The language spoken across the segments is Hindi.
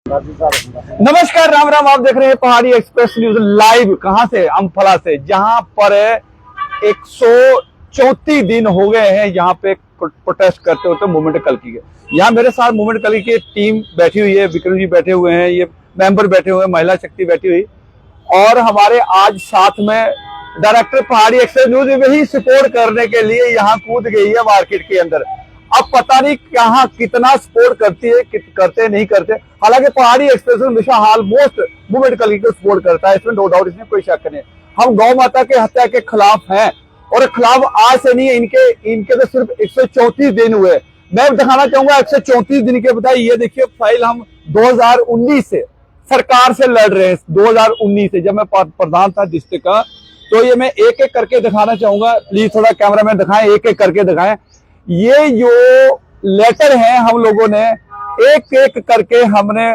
नमस्कार, राम राम। आप देख रहे हैं पहाड़ी एक्सप्रेस न्यूज लाइव। कहां से? अम्फला से, जहां पर 134 दिन हो गए हैं यहाँ पे प्रोटेस्ट करते होते मूवमेंट कल्की के। यहाँ मेरे साथ मूवमेंट कल्की की टीम बैठी हुई है, विक्रम जी बैठे हुए हैं, ये मेंबर बैठे हुए हैं, महिला शक्ति बैठी हुई, और हमारे आज साथ में डायरेक्टर पहाड़ी एक्सप्रेस न्यूज वही सपोर्ट करने के लिए यहाँ कूद गई है मार्केट के अंदर। अब पता नहीं कहाँ कितना सपोर्ट करती है, करते नहीं करते। हालांकि पहाड़ी एक्सप्रेस हमेशा ऑलमोस्ट मूवमेंट कल्की को सपोर्ट करता है, इसमें नो डाउट, इसमें कोई शक नहीं। हम गौ माता के हत्या के खिलाफ हैं, और खिलाफ आज से नहीं, इनके तो सिर्फ 134 दिन हुए। मैं दिखाना चाहूंगा 134 दिन के बताइए। ये देखिए फाइल, हम 2019 से सरकार से लड़ रहे हैं। 2019 से जब मैं प्रधान था डिस्ट्रिक्ट का, तो ये मैं एक एक करके दिखाना चाहूंगा। प्लीज थोड़ा कैमरामैन दिखाएं, एक एक करके दिखाएं। ये जो लेटर है हम लोगों ने एक एक करके हमने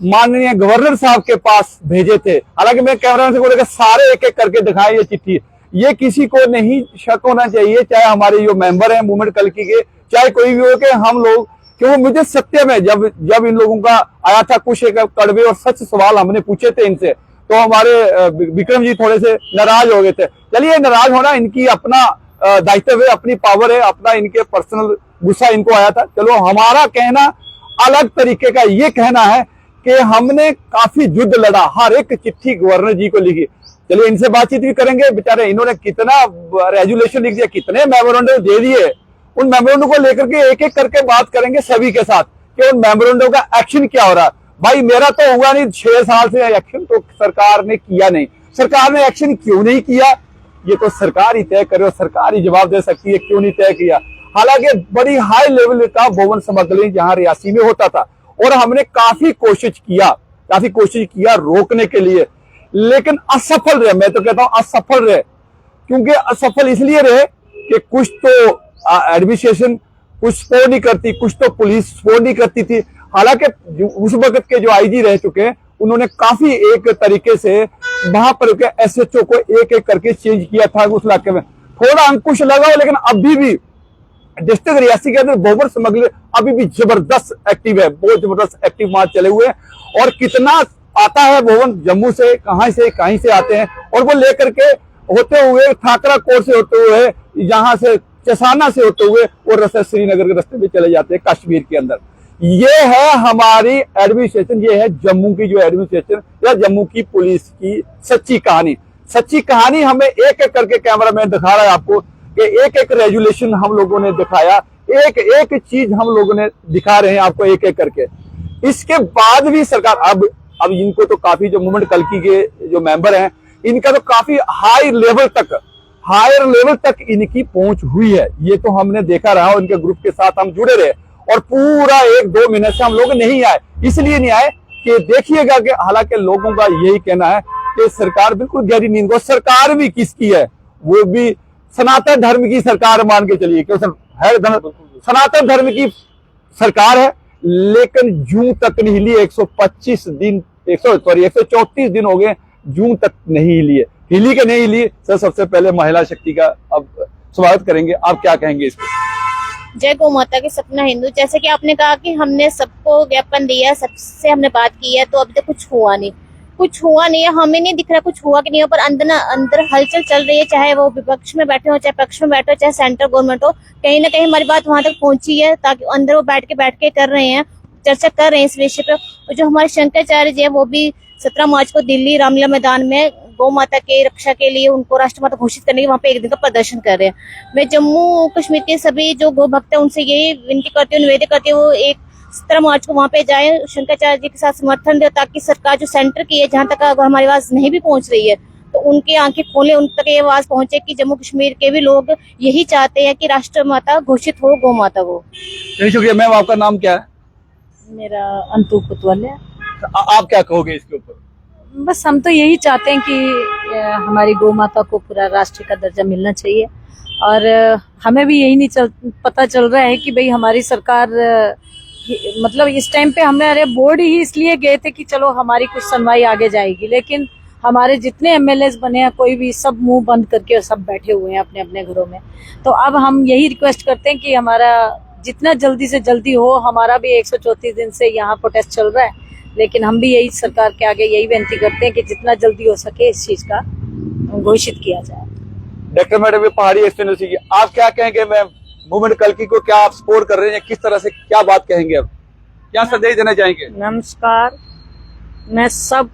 माननीय गवर्नर साहब के पास भेजे थे। हालांकि मैं कैमरामैन से बोलेगा सारे एक एक करके दिखाएं ये चिट्ठी। ये किसी को नहीं शक होना चाहिए, चाहे हमारे जो मेंबर हैं मूवमेंट कल्की के, चाहे कोई भी हो, के हम लोग, क्योंकि मुझे सत्य में जब इन लोगों का आया था कुछ एक कड़वे और सच सवाल हमने पूछे थे इनसे, तो हमारे विक्रम जी थोड़े से नाराज हो गए थे। चलिए, नाराज होना इनकी अपना दायित्व है, अपनी पावर है, अपना इनके पर्सनल गुस्सा इनको आया था। चलो, हमारा कहना अलग तरीके का ये कहना है कि हमने काफी युद्ध लड़ा, हर एक चिट्ठी गवर्नर जी को लिखी। चलिए, इनसे बातचीत भी करेंगे। बेचारे इन्होंने कितना रेजुलेशन लिख दिया, कितने मेमोरेंडम दे दिए, उन मेमोरेंडम को लेकर के एक एक करके बात करेंगे सभी के साथ कि उन मेमोरेंडम का एक्शन क्या हो रहा है। भाई, मेरा तो हुआ नहीं 6 साल से एक्शन, तो सरकार ने किया नहीं। सरकार ने एक्शन क्यों नहीं किया, ये तो सरकार ही तय करे, और सरकार ही जवाब दे सकती है क्यों नहीं तय किया। हालांकि बड़ी हाई लेवल का भवन स्मगलिंग यहाँ रियासी में होता था, और हमने काफी कोशिश किया रोकने के लिए, लेकिन असफल रहे। मैं तो कहता हूं असफल रहे। क्योंकि असफल इसलिए रहे कि कुछ तो एडमिनिस्ट्रेशन कुछ सपोर्ट नहीं करती, कुछ तो पुलिस सपोर्ट नहीं करती थी। हालांकि उस वक्त के जो आईजी रह चुके हैं, उन्होंने काफी एक तरीके से वहां पर एसएचओ को एक एक करके चेंज किया था उस इलाके में। थोड़ा अंकुश लगा हो, लेकिन अभी भी डिस्ट्रिक्ट रियासी के अंदर भवन स्मगलर अभी भी जबरदस्त एक्टिव है, बहुत जबरदस्त एक्टिव वहां चले हुए हैं। और कितना आता है भवन जम्मू से, कहीं से आते हैं, और वो लेकर के होते हुए थाकरा कोट से होते हुए, यहाँ से चसाना से होते हुए, और रास्ते श्रीनगर के रास्ते में चले जाते हैं कश्मीर के अंदर। ये है हमारी एडमिनिस्ट्रेशन, ये है जम्मू की जो एडमिनिस्ट्रेशन या जम्मू की पुलिस की सच्ची कहानी हमें एक एक करके कैमरामैन दिखा रहा है आपको कि एक एक रेजुलेशन हम लोगों ने दिखाया, एक एक चीज हम लोगों ने दिखा रहे हैं आपको एक एक करके। इसके बाद भी सरकार अब इनको तो काफी, जो मूवमेंट कल्की के जो मेंबर हैं, इनका तो काफी हायर लेवल तक इनकी पहुंच हुई है। ये तो हमने देखा रहा, उनके ग्रुप के साथ हम जुड़े रहे, और पूरा 1-2 महीने से हम लोग नहीं आए। इसलिए नहीं आए कि देखिएगा कि हालांकि लोगों का यही कहना है कि सरकार बिल्कुल गहरी नींद को, सरकार भी किसकी है, वो भी सनातन धर्म की सरकार मान के चलिए, क्योंकि सनातन धर्म की सरकार है। लेकिन जून तक नहीं हिली। 134 दिन हो गए, जून तक नहीं हिली के नहीं हिली। सर, सबसे पहले महिला शक्ति का अब स्वागत करेंगे, आप क्या कहेंगे इस पर? जय गौ माता की सपना हिंदू। जैसे कि आपने कहा कि हमने सबको ज्ञापन दिया, सबसे हमने बात की है, तो अभी तक कुछ हुआ नहीं है। हमें नहीं दिख रहा कुछ हुआ कि नहीं हो, पर अंदर हलचल चल रही है। चाहे वो विपक्ष में बैठे हो, चाहे पक्ष में बैठे हो, चाहे सेंट्रल गवर्नमेंट हो, कहीं ना कहीं हमारी बात वहां तक पहुंची है, ताकि अंदर वो बैठ के कर रहे हैं, चर्चा कर रहे हैं इस विषय पे। और जो हमारे शंकराचार्य जी है, वो भी 17 मार्च को दिल्ली रामलीला मैदान में गौ माता के रक्षा के लिए, उनको राष्ट्रमाता घोषित करने के वहाँ पे एक दिन का प्रदर्शन कर रहे हैं। मैं जम्मू कश्मीर के सभी जो गौ भक्त है उनसे यही विनती करती हूँ, निवेदन करती हूँ, वो 17 मार्च को वहाँ पे जाए, शंकराचार्य जी के साथ समर्थन दे, ताकि सरकार जो सेंटर की है, जहाँ तक अगर हमारी आवाज नहीं भी पहुंच रही है, तो उनकी आंखें खोले, उन तक ये आवाज पहुंचे कि जम्मू कश्मीर के भी लोग यही चाहते हैं कि राष्ट्रमाता घोषित हो गौ माता को। शुक्रिया मैम। आपका नाम क्या है? मेरा अंतु पुतवाल है। आप क्या कहोगे इसके ऊपर? बस हम तो यही चाहते हैं कि हमारी गौ माता को पूरा राष्ट्र का दर्जा मिलना चाहिए, और हमें भी यही नहीं पता चल रहा है कि भाई हमारी सरकार, मतलब इस टाइम पे हमारे बोर्ड ही इसलिए गए थे कि चलो हमारी कुछ सुनवाई आगे जाएगी, लेकिन हमारे जितने एमएलएस बने हैं, कोई भी, सब मुंह बंद करके सब बैठे हुए हैं अपने अपने घरों में। तो अब हम यही रिक्वेस्ट करते हैं कि हमारा जितना जल्दी से जल्दी हो, हमारा भी 134 दिन से यहाँ प्रोटेस्ट चल रहा है, लेकिन हम भी यही सरकार के आगे यही विनती करते हैं कि जितना जल्दी हो सके इस चीज का घोषित किया जाए। डॉक्टर मैडम, ये पहाड़ी एक्सप्रेस की आप क्या कहेंगे मैम? मूवमेंट कल्की को क्या आप सपोर्ट कर रहे हैं? किस तरह से क्या बात कहेंगे? अब क्या संदेश देना चाहेंगे? नमस्कार, मैं सब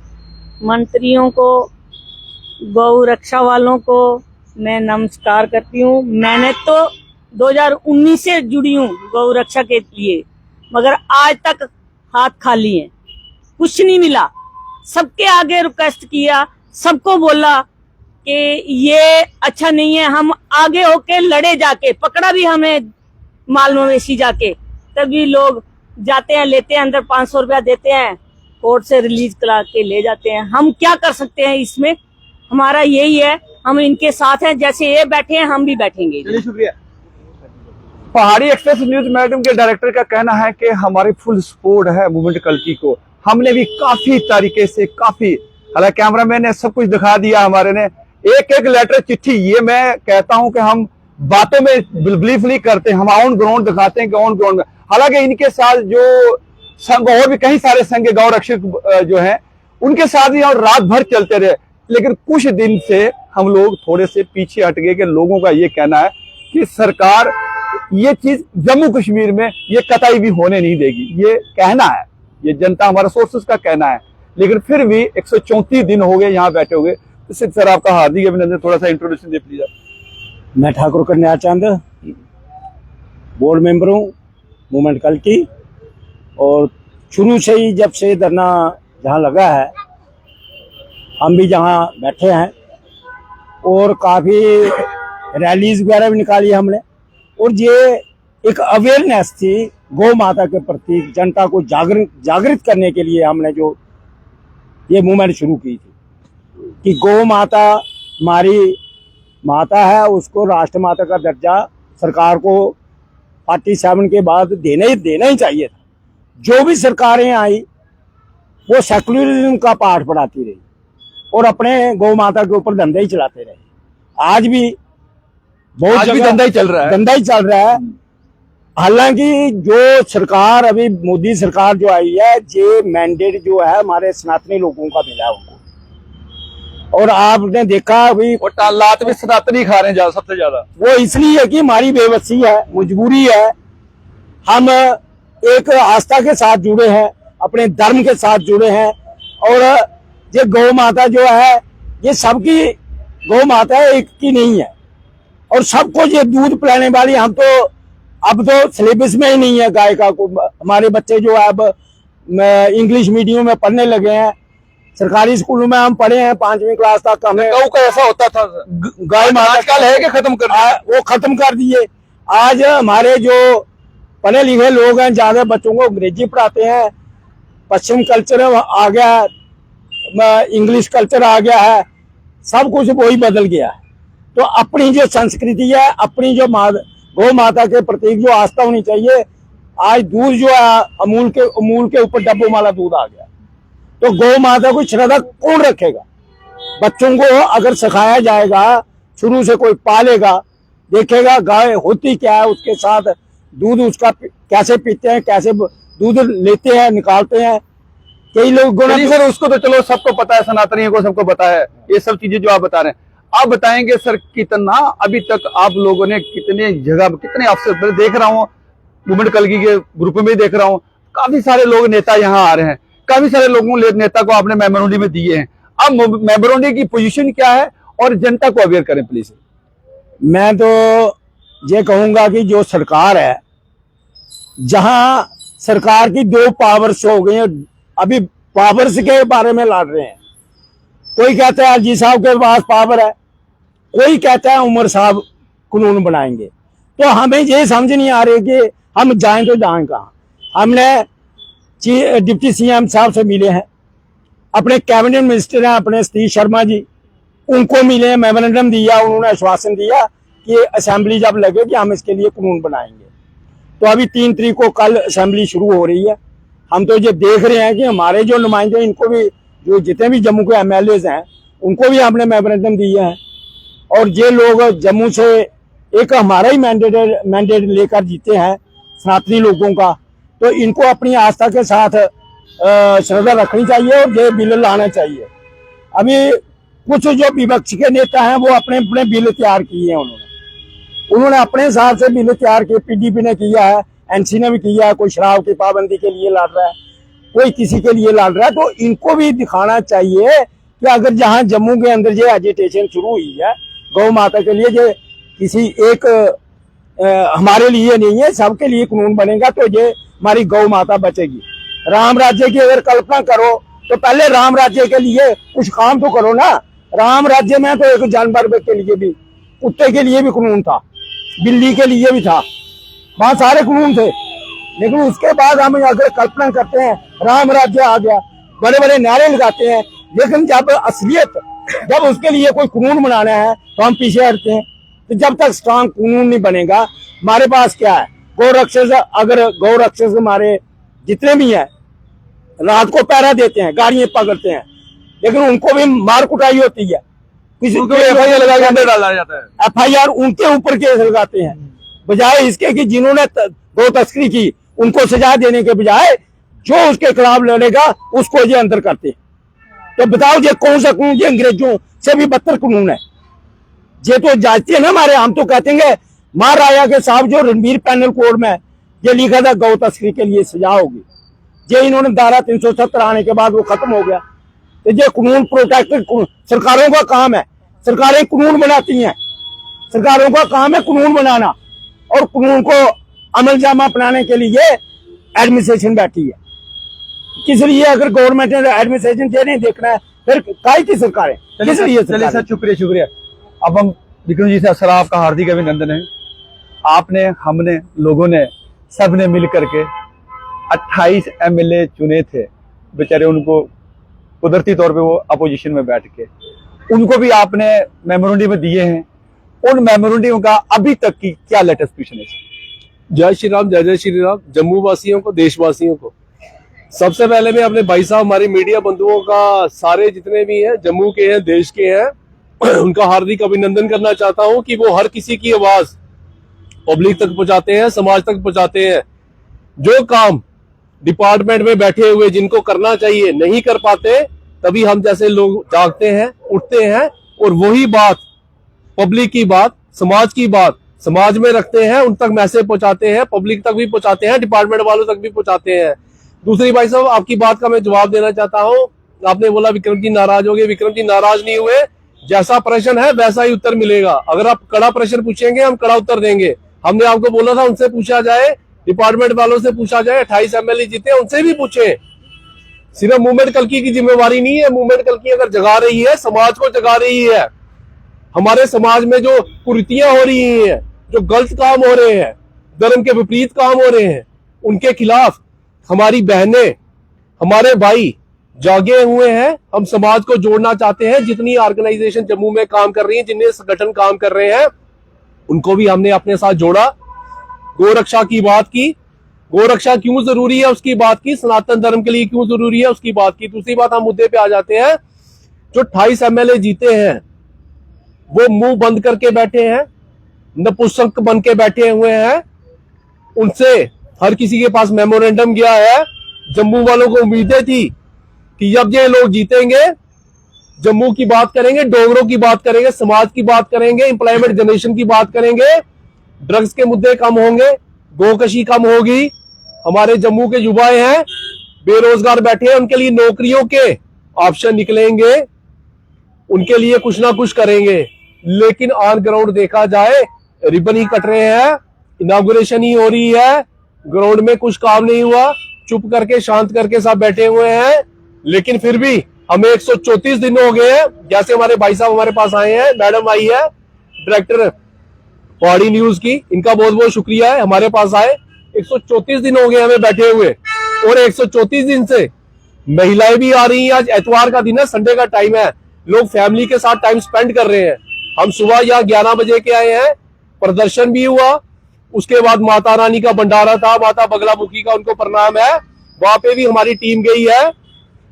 मंत्रियों को, गौ रक्षा वालों को मैं नमस्कार करती हूँ। मैंने तो 2019 से जुड़ी हूँ गौ रक्षा के लिए, मगर आज तक हाथ खाली हैं, कुछ नहीं मिला। सबके आगे रिक्वेस्ट किया, सबको बोला कि ये अच्छा नहीं है, हम आगे होके लड़े जाके, पकड़ा भी हमें माल मवेशी जाके, तभी लोग जाते हैं, लेते हैं, अंदर 500 रुपया देते हैं, कोर्ट से रिलीज करा के ले जाते हैं। हम क्या कर सकते हैं इसमें? हमारा यही है, हम इनके साथ हैं, जैसे ये बैठे हैं हम भी बैठेंगे। चलिए, शुक्रिया। पहाड़ी एक्सप्रेस न्यूज मैडम के डायरेक्टर का कहना है कि हमारी फुल सपोर्ट है मूवमेंट कल्की को। हमने भी काफी तरीके से हालांकि कैमरामैन ने सब कुछ दिखा दिया, हमारे ने एक एक लेटर चिट्ठी, ये मैं कहता हूं कि हम बातों में बिलीव नहीं करते, हम ऑन ग्राउंड दिखाते हैं कि ऑन ग्राउंड में। हालांकि इनके साथ जो संघ और भी कई सारे संघ गौ रक्षक जो हैं उनके साथ भी और रात भर चलते रहे, लेकिन कुछ दिन से हम लोग थोड़े से पीछे हट गए कि लोगों का ये कहना है कि सरकार ये चीज जम्मू कश्मीर में ये कतई भी होने नहीं देगी। ये कहना है, ये जनता, हमारा सोर्सेस का कहना है, लेकिन फिर भी 134 दिन हो गए यहाँ बैठे हुए। तो सर आपका हार्दिक अभिनंदन, थोड़ा सा इंट्रोडक्शन दे प्लीज। मैं ठाकुर कन्या चंद, बोर्ड मेंबर हूँ मूवमेंट कल्की, और शुरू से ही जब से धरना जहाँ लगा है हम भी जहाँ बैठे हैं, और काफ़ी रैलीज वगैरह भी निकाली हमने, और ये एक अवेयरनेस थी गौ माता के प्रति, जनता को जागृत करने के लिए हमने जो ये मूवमेंट शुरू की थी कि गौ माता हमारी माता है, उसको राष्ट्र माता का दर्जा सरकार को 47 के बाद देना ही चाहिए था। जो भी सरकारें आई वो सेकुलरिज्म का पाठ पढ़ाती रही और अपने गौ माता के ऊपर धंधे ही चलाते रहे। आज भी बहुत जगह धंधा ही चल रहा है। हालांकि जो सरकार अभी मोदी सरकार जो आई है, ये मैंडेट जो है हमारे सनातनी लोगों का मिला है उनको, और आपने देखा अभी लात भी सनातनी खा रहे हैं सबसे ज्यादा। वो इसलिए कि हमारी बेबसी है, मजबूरी है, हम एक आस्था के साथ जुड़े हैं, अपने धर्म के साथ जुड़े हैं, और ये गौ माता जो है ये सबकी गौ माता है, एक की नहीं है, और सबको ये दूध पिलाने वाली। हम तो अब तो सिलेबस में ही नहीं है गाय का। हमारे बच्चे जो है अब इंग्लिश मीडियम में पढ़ने लगे हैं, सरकारी स्कूलों में हम पढ़े हैं 5वीं क्लास तक। हमें गौ का ऐसा होता था, गाय माता आजकल है कि खत्म कर वो खत्म कर दिए। आज हमारे जो पढ़े लिखे लोग हैं ज्यादा बच्चों को अंग्रेजी पढ़ाते हैं, पश्चिम कल्चर आ गया है, इंग्लिश कल्चर आ गया है, सब कुछ वही बदल गया है। तो अपनी जो संस्कृति है, अपनी जो गौ माता के प्रति जो आस्था होनी चाहिए। आज दूध जो है अमूल के ऊपर डब्बों वाला दूध आ गया, तो गौ माता को श्रद्धा कौन रखेगा? बच्चों को अगर सिखाया जाएगा, शुरू से कोई पालेगा, देखेगा गाय होती क्या है, उसके साथ दूध उसका कैसे पीते हैं, कैसे दूध लेते हैं, निकालते हैं। कई लोग सर उसको तो चलो सबको पता है, सनातनियों को सबको पता है ये सब चीजें जो आप बता रहे हैं। आप बताएंगे सर कितना अभी तक आप लोगों ने कितने जगह कितने अफसर देख रहा हूँ, मूवमेंट कल्की के ग्रुप में देख रहा हूँ, काफी सारे लोग नेता यहाँ आ रहे हैं, काफी सारे लोगों नेता को आपने मेमोरेंडम में दिए हैं। अब मेमोरेंडम की पोजीशन क्या है और जनता को अवेयर करें प्लीज। मैं तो ये कहूंगा कि जो सरकार है, जहां सरकार की 2 पावर्स हो गई हैं, अभी पावर्स के बारे में लड़ रहे हैं। कोई कहता है जी साहब के पास पावर है, कोई कहता है उमर साहब कानून बनाएंगे। तो हमें ये समझ नहीं आ रही कि हम जाएं तो जाएं कहाँ। हमने डिप्टी सीएम साहब से मिले हैं, अपने कैबिनेट मिनिस्टर हैं अपने सतीश शर्मा जी, उनको मिले हैं, मेमोरेंडम दिया, उन्होंने आश्वासन दिया कि असेंबली जब लगे कि हम इसके लिए कानून बनाएंगे। तो अभी 3 तारीख को कल असेंबली शुरू हो रही है। हम तो ये देख रहे हैं कि हमारे जो नुमाइंदे, इनको भी, जो जितने भी जम्मू के MLAs हैं, उनको भी हमने मेमोरेंडम दिए हैं, और ये लोग जम्मू से एक हमारा ही मैंडेट लेकर जीते हैं सनातनी लोगों का। तो इनको अपनी आस्था के साथ श्रद्धा रखनी चाहिए और ये बिल लाना चाहिए। अभी कुछ जो विपक्ष के नेता हैं वो अपने अपने बिल तैयार किए हैं, उन्होंने अपने हिसाब से बिल तैयार किए। पीडीपी ने किया है, एनसी ने भी किया है, कोई शराब की पाबंदी के लिए लड़ रहा है, कोई किसी के लिए लड़ रहा है। तो इनको भी दिखाना चाहिए कि अगर जहां जम्मू के अंदर ये एजिटेशन शुरू हुई है गौ माता के लिए, ये किसी एक हमारे लिए नहीं है, सबके लिए कानून बनेगा तो ये हमारी गौ माता बचेगी। राम राज्य की अगर कल्पना करो तो पहले राम राज्य के लिए कुछ काम तो करो ना। राम राज्य में तो एक जानवर के लिए भी, कुत्ते के लिए भी कानून था, बिल्ली के लिए भी था, वहां सारे कानून थे। लेकिन उसके बाद हम अगर कल्पना करते हैं राम राज्य आ गया, बड़े बड़े नारे लगाते हैं, लेकिन जब असलियत, जब उसके लिए कोई कानून बनाना है तो हम पीछे हटते हैं। तो जब तक स्ट्रांग कानून नहीं बनेगा, हमारे पास क्या है, गौरक्षक, अगर गौरक्षक हमारे जितने भी हैं रात को पहरा देते हैं, गाड़ियां पकड़ते हैं, लेकिन उनको भी मार कुटाई होती है, किसी को FIR लगा के अंदर डाला जाता है। FIR उनके ऊपर केस लगाते हैं, बजाय इसके कि जिन्होंने गौ तस्करी की उनको सजा देने के बजाय जो उसके खिलाफ लड़ेगा उसको ये अंदर करते हैं। तो बताओ ये कौन सा कानून, ये अंग्रेजों से भी बदतर कानून है। ये तो जाती है ना हमारे, हम तो कहते हैं महाराजा के साहब जो रणबीर पैनल कोड में ये लिखा था गौ तस्करी के लिए सजा होगी, ये इन्होंने धारा 370 आने के बाद वो खत्म हो गया। तो ये कानून प्रोटेक्टेड सरकारों का काम है, सरकारें कानून बनाती हैं, सरकारों का काम है कानून बनाना, और कानून को अमल जामा अपनाने के लिए एडमिनिस्ट्रेशन बैठी है। किस लिए, अगर गवर्नमेंट ने एडमिनिस्ट्रेशन ये नहीं देखना है फिर काय की सरकारें, किस लिए? चलिए सर, शुक्रिया। अब हम विक्रम जी से सर आपका हार्दिक अभिनंदन है। आपने, हमने, लोगों ने, सबने मिल करके 28 MLA चुने थे, बेचारे उनको कुदरती तौर पे वो अपोजिशन में बैठ के, उनको भी आपने मेमोरेंडम दिए हैं। उन मेमोरेंडम का अभी तक की क्या लेटेस्ट पोजीशन है? जय श्री राम, जय जय श्री राम। जम्मू वासियों को, देशवासियों को, सबसे पहले मैं अपने भाई साहब, हमारे मीडिया बंधुओं का, सारे जितने भी हैं जम्मू के हैं, देश के हैं, उनका हार्दिक अभिनंदन करना चाहता हूं कि वो हर किसी की आवाज पब्लिक तक पहुंचाते हैं, समाज तक पहुंचाते हैं। जो काम डिपार्टमेंट में बैठे हुए जिनको करना चाहिए नहीं कर पाते, तभी हम जैसे लोग जागते हैं, उठते हैं और वही बात, पब्लिक की बात, समाज की बात समाज में रखते हैं, उन तक मैसेज पहुंचाते हैं, पब्लिक तक भी पहुंचाते हैं, डिपार्टमेंट वालों तक भी पहुंचाते हैं। दूसरी भाई साहब, आपकी बात का मैं जवाब देना चाहता हूं। आपने बोला विक्रम जी नाराज हो गए, विक्रम जी नाराज नहीं हुए। जैसा प्रश्न है वैसा ही उत्तर मिलेगा। अगर आप कड़ा प्रश्न पूछेंगे हम कड़ा उत्तर देंगे। हमने आपको बोला था उनसे पूछा जाए, डिपार्टमेंट वालों से पूछा जाए, 28 MLA जीते उनसे भी पूछे। सिर्फ मूवमेंट कल्की की जिम्मेवारी नहीं है, मूवमेंट कल्की अगर जगा रही है, समाज को जगा रही है। हमारे समाज में जो कुरीतियां हो रही हैं, जो गलत काम हो रहे हैं, धर्म के विपरीत काम हो रहे हैं, उनके खिलाफ हमारी बहनें, हमारे भाई जागे हुए हैं। हम समाज को जोड़ना चाहते हैं। जितनी ऑर्गेनाइजेशन जम्मू में काम कर रही है, जितने संगठन काम कर रहे हैं, उनको भी हमने अपने साथ जोड़ा। गोरक्षा की बात की, गोरक्षा क्यों जरूरी है उसकी बात की, सनातन धर्म के लिए क्यों जरूरी है उसकी बात की। दूसरी बात, हम मुद्दे पे आ जाते हैं। जो 28 MLA जीते हैं वो मुंह बंद करके बैठे हैं, नपुंसक बन के बैठे हुए हैं। उनसे हर किसी के पास मेमोरेंडम गया है। जम्मू वालों को उम्मीदें थी कि जब ये लोग जीतेंगे, जम्मू की बात करेंगे, डोगरों की बात करेंगे, समाज की बात करेंगे, एम्प्लॉयमेंट जनरेशन की बात करेंगे, ड्रग्स के मुद्दे कम होंगे, गोकशी कम होगी। हमारे जम्मू के युवा हैं, बेरोजगार बैठे हैं, उनके लिए नौकरियों के ऑप्शन निकलेंगे, उनके लिए कुछ ना कुछ करेंगे। लेकिन ऑन ग्राउंड देखा जाए, रिबन ही कट रहे हैं, इनॉग्रेशन ही हो रही है, ग्राउंड में कुछ काम नहीं हुआ, चुप करके शांत करके सब बैठे हुए हैं। लेकिन फिर भी हमें 134 दिन हो गए हैं। जैसे हमारे भाई साहब हमारे पास आए हैं, मैडम आई है डायरेक्टर पहाड़ी न्यूज की, इनका बहुत बहुत शुक्रिया है, हमारे पास आए। 134 दिन हो गए हमें बैठे हुए, और 134 दिन से महिलाएं भी आ रही हैं। आज एतवार का दिन है, संडे का टाइम है, लोग फैमिली के साथ टाइम स्पेंड कर रहे हैं। हम सुबह यहाँ 11 बजे के आए हैं, प्रदर्शन भी हुआ। उसके बाद माता रानी का भंडारा था, माता बगलामुखी का उनको प्रणाम है, वहां पे भी हमारी टीम गई है।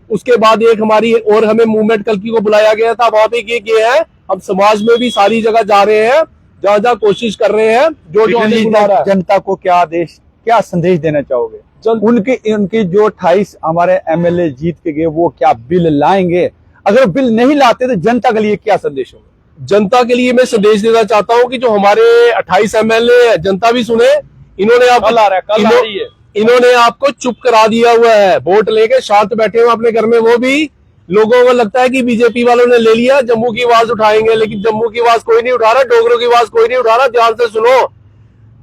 उसके बाद एक हमारी और हमें मूवमेंट कल्की को बुलाया गया था, वहां पे गए हैं। हम समाज में भी सारी जगह जा रहे हैं, जहां जहां कोशिश कर रहे हैं। जो जो हमें बुला रहा है। जनता को क्या संदेश देना चाहोगे? उनकी उनकी जो 28 हमारे एमएलए जीत के गए वो क्या बिल लाएंगे? अगर बिल नहीं लाते तो जनता के लिए क्या संदेश होगा? जनता के लिए मैं संदेश देना चाहता हूं कि जो हमारे 28 एमएलए, जनता भी सुने, इन्होंने आपको चुप करा दिया हुआ है। वोट लेके शांत बैठे हुए अपने घर में, वो भी लोगों को लगता है कि बीजेपी वालों ने ले लिया, जम्मू की आवाज उठाएंगे, लेकिन जम्मू की आवाज कोई नहीं उठा रहा, डोगरों की आवाज कोई नहीं उठा रहा। ध्यान से सुनो,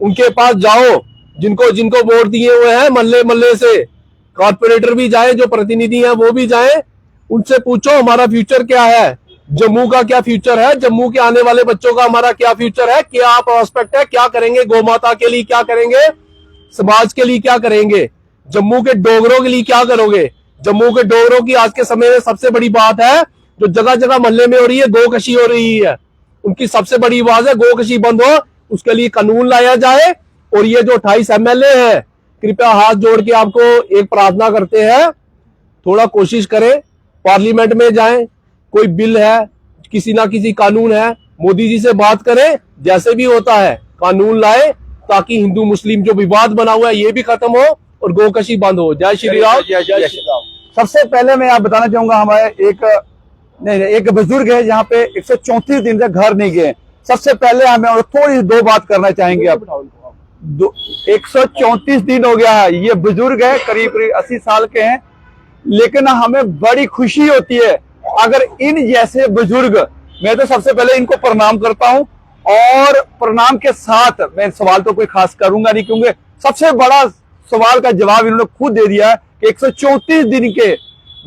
उनके पास जाओ, जिनको जिनको वोट दिए हुए हैं, मल्ले मल्ले से कॉर्पोरेटर भी जाए, जो प्रतिनिधि हैं वो भी जाए, उनसे पूछो हमारा फ्यूचर क्या है, जम्मू का क्या फ्यूचर है, जम्मू के आने वाले बच्चों का हमारा क्या फ्यूचर है, क्या प्रोस्पेक्ट है, क्या करेंगे गौ माता के लिए, क्या करेंगे समाज के लिए, क्या करेंगे जम्मू के डोगरों के लिए, क्या करोगे। जम्मू के डोगरों की आज के समय में सबसे बड़ी बात है जो जगह जगह मोहल्ले में हो रही है, गोकशी हो रही है। उनकी सबसे बड़ी आवाज है गोकशी बंद हो, उसके लिए कानून लाया जाए। और ये जो 28 एमएलए है, कृपया हाथ जोड़ के आपको एक प्रार्थना करते हैं, थोड़ा कोशिश करें, पार्लियामेंट में जाएं, कोई बिल है, किसी ना किसी कानून है, मोदी जी से बात करें, जैसे भी होता है कानून लाए, ताकि हिंदू मुस्लिम जो विवाद बना हुआ है ये भी खत्म हो और गोकशी बंद हो। जय श्री राम। जय श्री राम। सबसे पहले मैं आप बताना चाहूंगा, हमारे एक बुजुर्ग है जहाँ पे 134 दिन से घर नहीं गए। सबसे पहले हमें थोड़ी दो बात करना चाहेंगे। अब 134 दिन हो गया है, ये बुजुर्ग है, करीब करीब 80 साल के हैं, लेकिन हमें बड़ी खुशी होती है अगर इन जैसे बुजुर्ग, मैं तो सबसे पहले इनको प्रणाम करता हूं और प्रणाम के साथ मैं सवाल तो कोई खास करूंगा नहीं, क्योंकि सबसे बड़ा सवाल का जवाब इन्होंने खुद दे दिया है कि 134 दिन के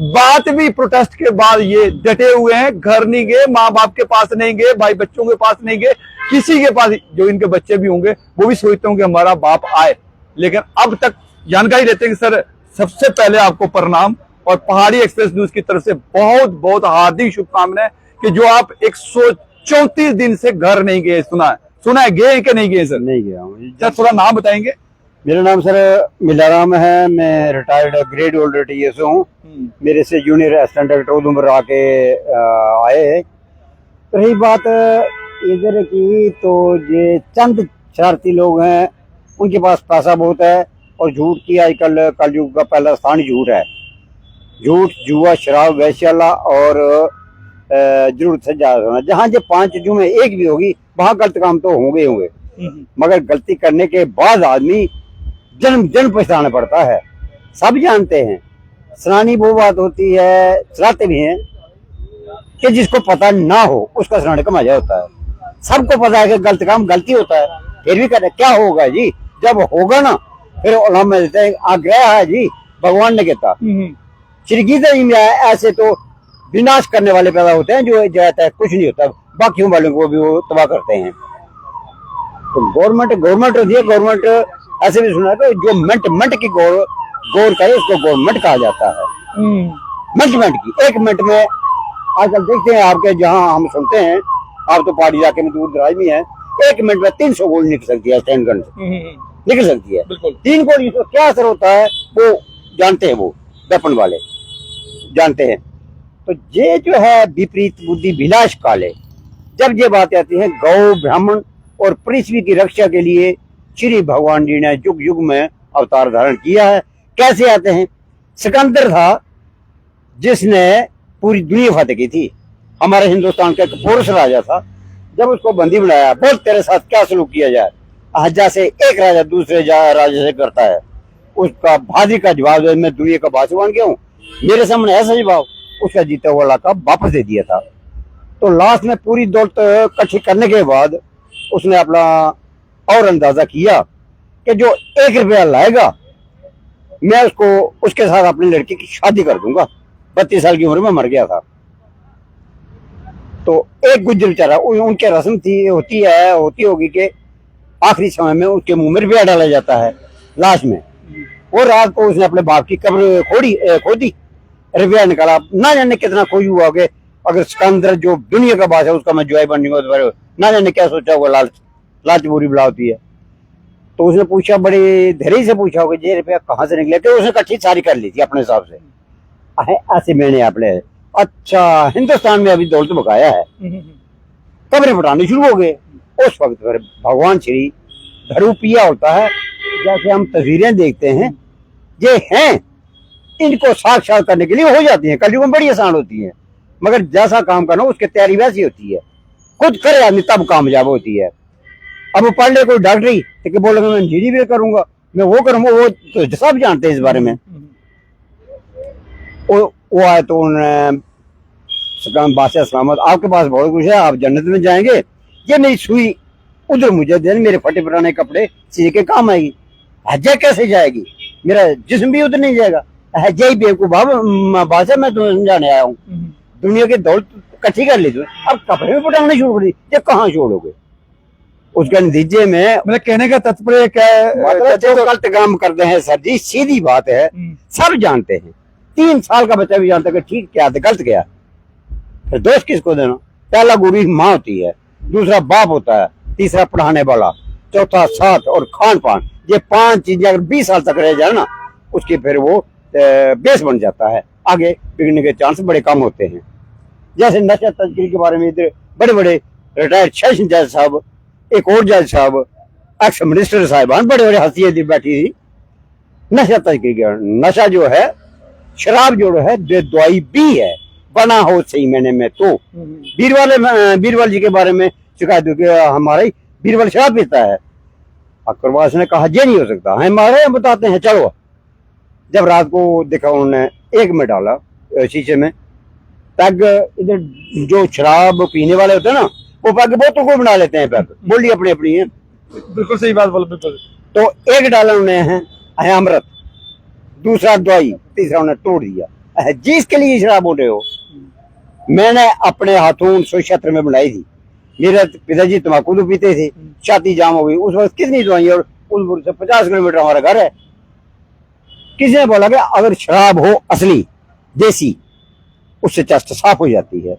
बाद भी, प्रोटेस्ट के बाद ये डटे हुए हैं, घर नहीं गए, माँ बाप के पास नहीं गए, भाई बच्चों के पास नहीं गए, किसी के पास, जो इनके बच्चे भी होंगे वो भी सोचते होंगे हमारा बाप आए, लेकिन अब तक जानकारी देते हैं कि सर सबसे पहले आपको प्रणाम और पहाड़ी एक्सप्रेस न्यूज की तरफ से बहुत बहुत हार्दिक शुभकामनाएं कि जो आप 134 दिन से घर नहीं गए। सुना है गए कि नहीं गए? सर नहीं गया हूँ सर, थोड़ा नाम बताएंगे? मेरा नाम सर मिलाराम है, मैं रिटायर्ड ग्रेड ओल्डर टीएसओ हूँ। मेरे से जूनियर असिस्टेंट डायरेक्टर उधमपुर आके आए हैं। रही बात इधर की, तो ये चंद शरारती लोग हैं, उनके पास पैसा बहुत है और झूठ की आजकल कलयुग का पहला स्थान झूठ है। झूठ, जुआ, शराब, वैश्याला और जरूरत से ज्यादा होना। जहाँ जो 5 चीजों में एक भी होगी वहां गलत काम तो होंगे होंगे, मगर गलती करने के बाद आदमी जन्म जन्म पछताना पड़ता है। सब जानते हैं, सराहनी वो बात होती है, सराहते भी हैं कि जिसको पता ना हो उसका सराहने का मजा होता है। सबको पता है कि गलत काम गलती होता है, फिर भी कहते क्या होगा जी, जब होगा ना फिर उलमा देते हैं आग्रह है जी, भगवान ने कहता श्री गीता जी में ऐसे तो विनाश करने वाले पैदा होते हैं, जो जाता है कुछ नहीं होता, बाकी वालों को भी वो तबाह करते हैं। तो गवर्नमेंट होती है, गवर्नमेंट ऐसे भी सुना है जो मिनट की गौर करे उसको गवर्नमेंट कहा जाता है। मिनट की, 1 मिनट में आजकल देखते हैं आपके, जहाँ हम सुनते हैं, आप तो पहाड़ी इलाके में दूर दराज भी हैं, 1 मिनट में 300 गोली निकल सकती है, स्टैंड गन से निकल सकती है। 3 गोली तो क्या असर होता है वो जानते हैं, वो वेपन वाले जानते हैं। तो ये जो है विपरीत बुद्धि विलास काले, जब ये बात आती है गौ, ब्राह्मण और पृथ्वी की रक्षा के लिए श्री भगवान जी ने युग युग में अवतार धारण किया है। कैसे आते हैं? सिकंदर था जिसने पूरी दुनिया फतेह की थी, हमारे हिंदुस्तान का एक पुरुष राजा था। जब उसको बंदी बनाया, बोल तेरे साथ क्या सलूक किया जाए, जैसे एक राजा दूसरे राजा से करता है, उसका भाजी का जवाब मैं दुनिया का बादशाह बन गया हूँ, मेरे सामने ऐसा जवाब, उसका जीता हुआ लाका वापस दे दिया था। तो लास्ट में पूरी दौलत इकट्ठी करने के बाद उसने अपना और अंदाजा किया कि जो 1 रुपया लाएगा मैं उसको, उसके साथ अपनी लड़की की शादी कर दूंगा। 32 साल की उम्र में मर गया था। तो एक गुज्जर बेचारा, उनके रस्म होती होगी कि आखिरी समय में उसके मुंह में रुपया डाला जाता है लाश में। वो रात को उसने अपने बाप की कब्र खोदी, रुपया निकाला, ना जाने कितना खोई हुआ होगा। अगर सिकंदर जो दुनिया का बादशाह, उसका मैं जुआई बनने को, ना जाने क्या सोचा होगा, लालच बुरी बला होती है। तो उसने पूछा, बड़े धैर्य से पूछा होगा, ये रुपया कहाँ से निकले? तो उसने इकट्ठी सारी कर ली थी अपने हिसाब से। ऐसे मैंने अपने, अच्छा हिंदुस्तान में अभी दौलत बकाया है, कब्रें फटाने शुरू हो गए। उस वक्त पर भगवान श्री धरूपिया होता है, जैसे हम तस्वीरें देखते हैं ये हैं इनको साक्षात करने के लिए हो जाती है, कलयुग में बड़ी आसान होती है, मगर जैसा काम करना उसकी तैयारी वैसी होती है, खुद करे आदमी तब कामयाब होती है। अब वो पढ़ ले कोई डॉक्टरी तो बोलेगा मैं इंजीनियरिंग करूंगा, मैं वो करूंगा, वो तो सब जानते हैं इस बारे में। वो आए तो उन्होंने बादशाह सलामत आपके पास बहुत कुछ है, आप जन्नत में जाएंगे, ये मेरी सुई उधर मुझे देने, मेरे फटे पुराने कपड़े सीने के काम आएगी। हज्जा कैसे जाएगी, मेरा जिस्म भी उधर नहीं जाएगा। हज्जा ही बेवकूफ बादशाह, मैं तुम्हें समझाने आया हूँ, दुनिया की दौलत इकट्ठी कर ली तुम्हें, अब कपड़े भी पटाने शुरू कर दी, ये कहाँ छोड़ोगे। उसके नतीजे में मतलब कहने का तात्पर्य क्या है, मतलब जो गलत काम करते हैं सर जी, सीधी बात है, सब जानते हैं। 3 साल का बच्चा भी जानता है कि ठीक क्या है गलत क्या है, फिर दोष किसको देना। पहला गुरु माँ होती है, दूसरा बाप होता है, तीसरा पढ़ाने वाला, चौथा साथ और खान पान। ये 5 चीजें अगर 20 साल तक रह जाए ना, उसके फिर वो बेस बन जाता है, आगे बिगड़ने के चांस बड़े कम होते हैं। जैसे नशा तस्करी के बारे में इधर बड़े बड़े रिटायर्ड सेशन जज साहब, एक और जज साहब, एक्स मिनिस्टर साहिबान, बड़े बड़े हस्तियां बैठी थी। नशा तस्करी का नशा जो है, शराब जो है दवाई भी है, बना हो सही मैंने में तो। बीरबल जी के बारे में शिकायत हुई कि हमारा बीरबल शराब पीता है। अकरवास ने कहा ये नहीं हो सकता, हमारे बताते हैं चलो। जब रात को देखा उन्होंने एक में डाला शीशे में, पैग इधर जो शराब पीने वाले होते हैं ना, वो पैग बोतल को बना लेते हैं, पैग बोली अपनी अपनी है। बिल्कुल सही बात बोला, बिल्कुल। तो एक डाला उन्होंने है अमृत, दूसरा दवाई, तीसरा उन्हें तोड़ दिया। जिसके लिए शराब बोल रहे हो, मैंने अपने हाथों 1976 में बनाई थी। मेरे पिताजी तम्बाकू तो पीते थे, छाती जाम हो गई उस वक्त, कितनी दवाई, और उस से 50 किलोमीटर हमारा घर है। किसी ने बोला कि अगर शराब हो असली देसी, उससे चेस्ट साफ हो जाती है।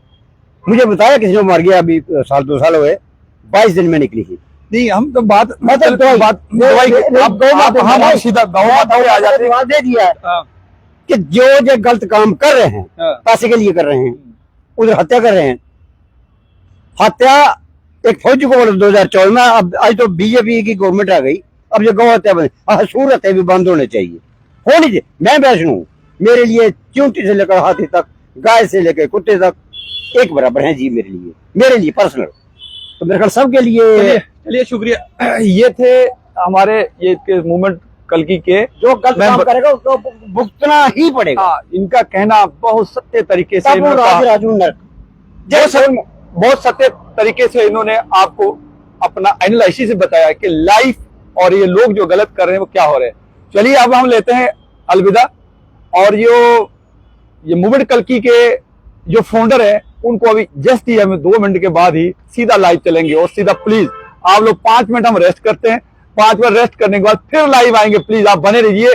मुझे बताया किसी ने, मर गया अभी 1-2 साल हुए, 22 दिन में निकली थी। नहीं, हम तो बात मतलब दवाई हम सीधा गौ माता पे आ जाते हैं। दे दिया है कि जो गलत काम कर रहे हैं, पैसे के लिए कर रहे हैं, उधर हत्या कर रहे हैं। हत्या एक फौजी को 2014 में, अब आज तो बीजेपी की गवर्नमेंट आ गई, अब जो गौ हत्या बंद, सूर हत्या भी बंद होने चाहिए, होनी चाहिए। मैं वैष्णो हूँ, मेरे लिए चूंटी से लेकर हाथी तक, गाय से लेकर कुत्ते तक एक बराबर है जी, मेरे लिए पर्सनल। तो मेरे ख्याल सबके लिए। चलिए शुक्रिया। ये थे हमारे ये मूवमेंट कल्की के, जो गलत काम करेगा उसको भुगतना ही पड़ेगा। इनका कहना बहुत सत्य तरीके से, बहुत सत्य तरीके से इन्होंने आपको अपना एनालिसिस बताया कि लाइफ और ये लोग जो गलत कर रहे हैं वो क्या हो रहे हैं। चलिए अब हम लेते हैं अलविदा, और ये मूवमेंट कल्की के जो फाउंडर है उनको अभी जस्ट ही हमें 2 मिनट के बाद ही सीधा लाइव चलेंगे, और सीधा प्लीज आप लोग 5 मिनट हम रेस्ट करते हैं, 5 मिनट रेस्ट करने के बाद फिर लाइव आएंगे। प्लीज आप बने रहिए।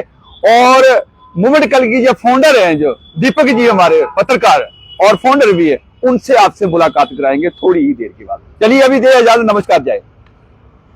और मूवमेंट कल्की जो फाउंडर हैं, जो दीपक जी हमारे पत्रकार और फाउंडर भी है, उनसे आपसे मुलाकात कराएंगे थोड़ी ही देर के बाद। चलिए अभी दे इजाजत, नमस्कार, जय।